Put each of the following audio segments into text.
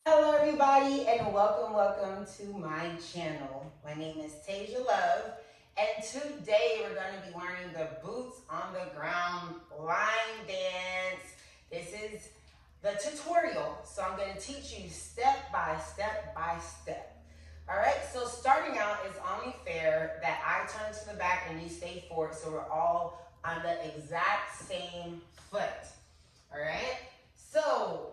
Hello everybody and welcome to my channel. My name is Tasia Love and today we're going to be learning the boots on the ground line dance. This is the tutorial, so I'm going to teach you step by step by step. Alright, so starting out is only fair that I turn to the back and you stay forward so we're all on the exact same foot. Alright, so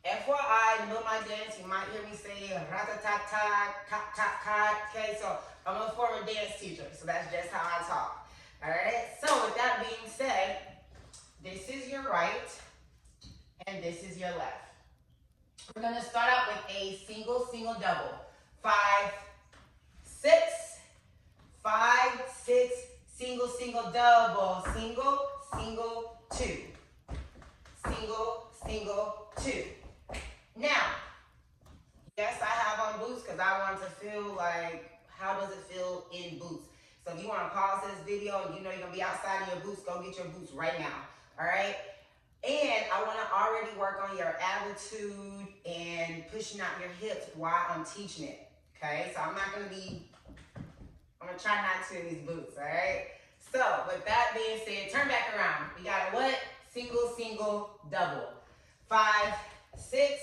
FYI, know my dance, you might hear me say rat-a-tat-tat, cat-cat-cat. Okay, so I'm a former dance teacher, so that's just how I talk. Alright, so with that being said, this is your right and this is your left. We're going to start out with a single, double. 5, 6, 5, 6, single, double. Single, 2. Single, 2. Now, yes, I have on boots because I want to feel like, how does it feel in boots? So if you want to pause this video and you know you're going to be outside in your boots, go get your boots right now, all right? And I want to already work on your attitude and pushing out your hips while I'm teaching it, okay? So I'm going to try not to in these boots, all right? So with that being said, turn back around. We got a what? Single, double. 5, 6,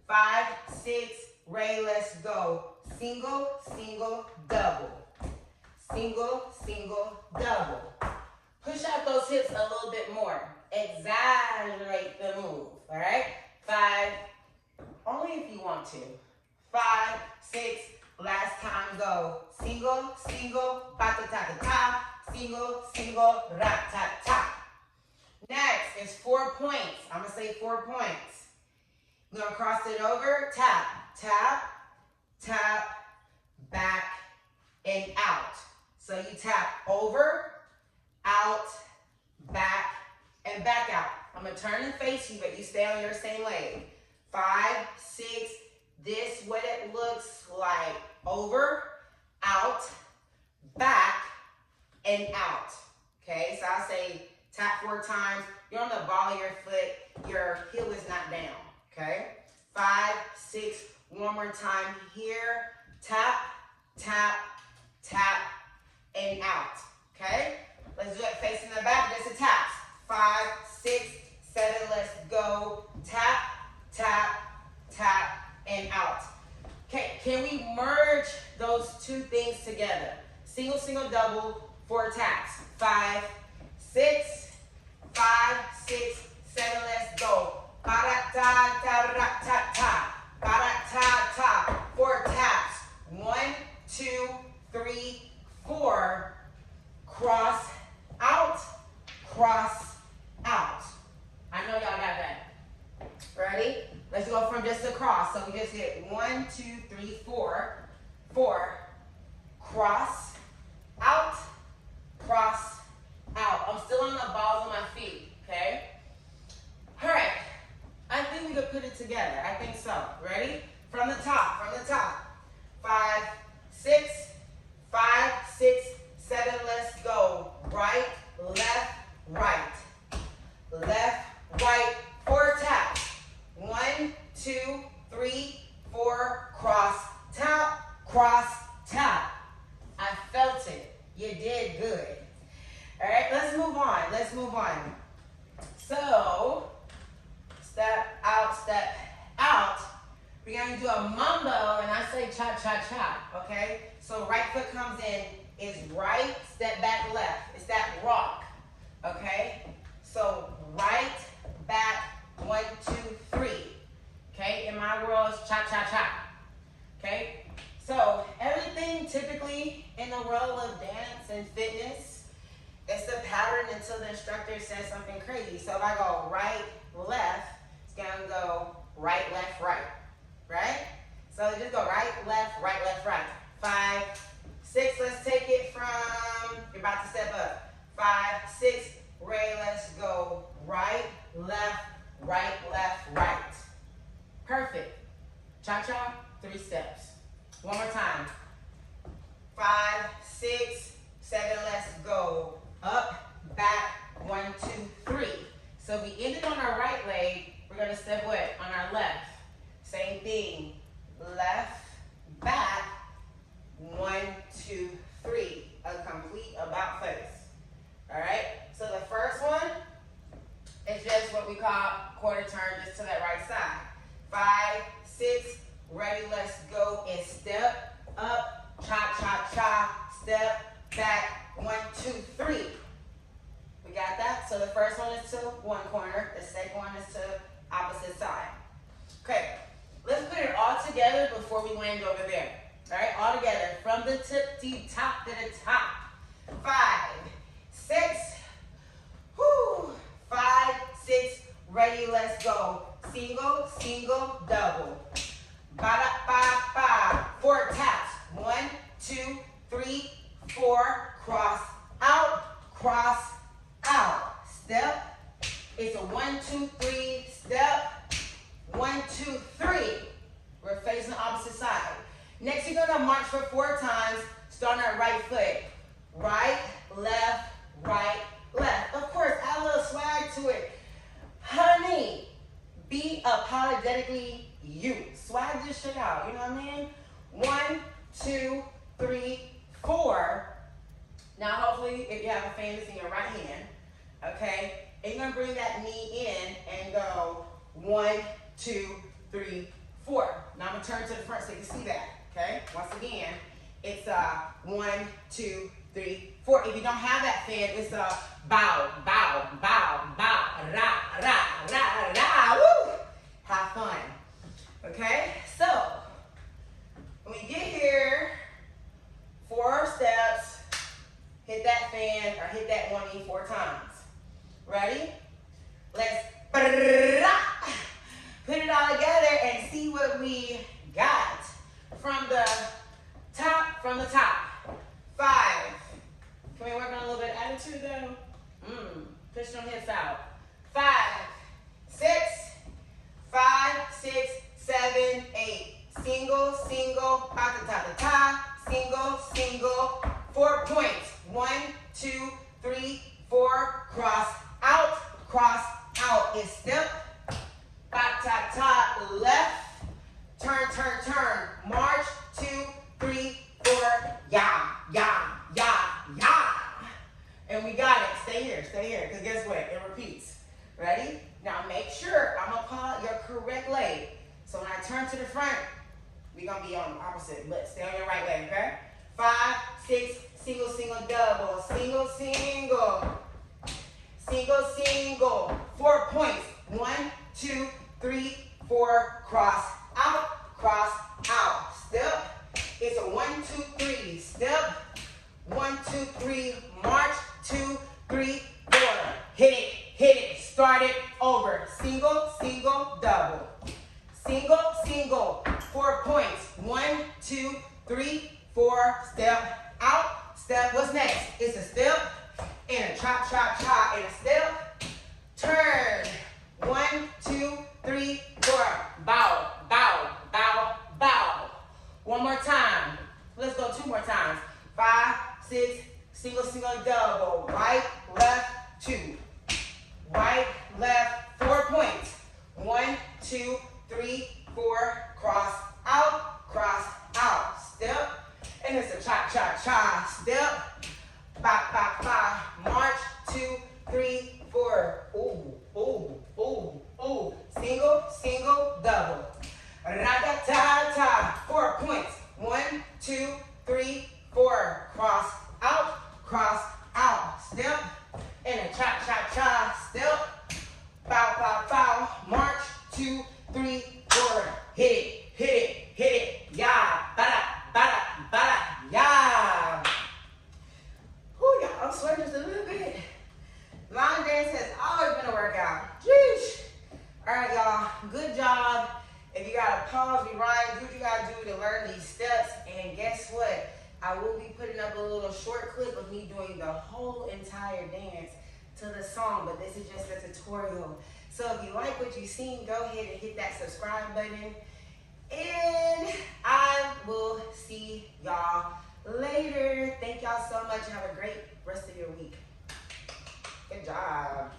5, 6, Ray, let's go. Single, double. Single, double. Push out those hips a little bit more. Exaggerate the move, all right? 5, only if you want to. 5, 6, last time, go. Single, ba-ta-ta-ta-ta. Single, rat-ta-ta. Next is 4 points. I'm going to say 4 points. I'm going to cross it over. Tap, back, and out. So you tap over, out, back, and back out. I'm going to turn and face you, but you stay on your same leg. 5, 6, this what it looks like. Over, out, back, and out. Okay, so I'll say tap 4 times. You're on the ball of your foot. Your heel is not down. Okay? 5, 6. One more time here. Tap, and out. Okay? Let's do it facing the back. Just a tap. 5, 6, 7. Let's go. Tap, and out. Okay, can we merge those two things together? Single, double, 4 taps. 5, 6, 5, 6, 7, let's go. Ba-da-ta-ta-ra-ta-ta. Ba-da-ta-ta. 4 taps. 1, 2, 3, 4. Cross out. I know y'all got that. Ready? Let's go from just a cross. So we just hit 1, 2, 3, 4. 4. Cross out. I'm still on the balls of my feet, okay? All right, I think we could put it together. I think so. Ready? From the top. 5, 6, 5, 6, 7, let's go. Right, left, right. Left, right, 4 taps. 1, 2, 3, 4, cross, tap. I felt it. You did good. All right, let's move on. So, step out. We're going to do a mambo, and I say cha-cha-cha, okay? So right foot comes in, is right, step back, left. It's that rock, okay? So right, back, 1, 2, 3. Okay, in my world, it's cha-cha-cha. Okay, so everything typically in the world of dance and fitness, it's the pattern until the instructor says something crazy. So if I go right, left, it's gonna go right, left, right? So just go right, left, right. 5, 6, let's take it from, you're about to step up. 5, 6, Ray, let's go right, left, right. Perfect. Cha-cha, 3 steps. One more time. 5, 6, 7, let's go. Up, back, 1, 2, 3. So we ended on our right leg. We're going to step what? On our left. Same thing. Left, back, 1, 2, 3. A complete about face. All right? So the first one is just what we call quarter turn, just to that right side. 5, 6, ready, let's go, and step up, cha, cha, cha, step back, 1, 2, 3. We got that? So the first one is to one corner, the second one is to opposite side. Okay, let's put it all together before we land over there. All right, all together, from the tip to top to the top. 5, 6, whoo, 5, 6, ready, let's go. Single, single, double. Ba, ba, ba, 4 taps. 1, 2, 3, 4, cross out, step. It's a 1, 2, 3, step. 1, 2, 3. We're facing the opposite side. Next, you're gonna march for 4 times, starting at right foot. Right, left, right, left. Of course, add a little swag to it. Honey, be apologetically you. Swag this shit out, you know what I mean? 1, 2, 3, 4. Now, hopefully, if you have a fan, it's in your right hand, okay? And you're gonna bring that knee in and go 1, 2, 3, 4. Now, I'm gonna turn to the front so you can see that, okay? Once again, it's 1, 2, 3, 4. If you don't have that fan, it's a bow, bow, bow, bow, ra, ra, ra, ra, woo! Have fun, okay? So, when we get here, 4 steps, hit that fan or hit that one knee 4 times. Ready? Let's put it all together and see what we got from the top. 5. Can we work on a little bit of attitude though? Push them hips out. 5, 6, 5, 6, 7, 8. Single, single, ta ta ta ta. Single, single. 4 points. 1, 2, 3, 4. Cross out. Is step. Ta ta ta. Left. Turn, turn, turn. March. 2, 3, 4. Ya, ya, ya, ya. And we got it. Stay here. Because guess what? It repeats. Ready? Now make sure I'm going to call your correct leg. So when I turn to the front, we're going to be on the opposite. But stay on your right leg, okay? 5, 6, single, single, double. Single, single. Single, single. 4 points. 1, 2, 3, 4. Cross out. Step. It's a 1, 2, 3. Step. 1, 2, 3. March. 2, 3, 4. Hit it. Start it over. Single, single, double. Single, single. 4 points. 1, 2, 3, 4. Step out. Step. What's next? It's a step and a chop, chop, chop, and a step. Turn. 1, 2, 3, 4. Bow, bow, bow, bow. One more time. Let's go 2 more times. 5, 6, single, single, double. Right, left, 2. Right, left, 4 points. 1, 2, 3, 4. Cross out. Step. And it's a cha, cha, cha. Step. Ba, ba, ba. March. 2, 3, 4. Ooh. Single, single, double. Ra-da-ta-ta. 4 points. 1, 2, 3, 4. Cross out. Step. And a cha, cha, cha. Step. Bow, bow, bow. March. 2, 3, 4. Hit it. Ya. Bada. Ya. Whew, y'all, I'm sweating just a little bit. Line dance has always been a workout. Jeez. All right, y'all. Good job. If you got to pause, rewind, do what you got to do to learn these steps. And guess what? I will be putting up a little short clip of me doing the whole entire dance to the song, but this is just a tutorial. So if you like what you've seen, go ahead and hit that subscribe button. And I will see y'all later. Thank y'all so much. Have a great rest of your week. Good job.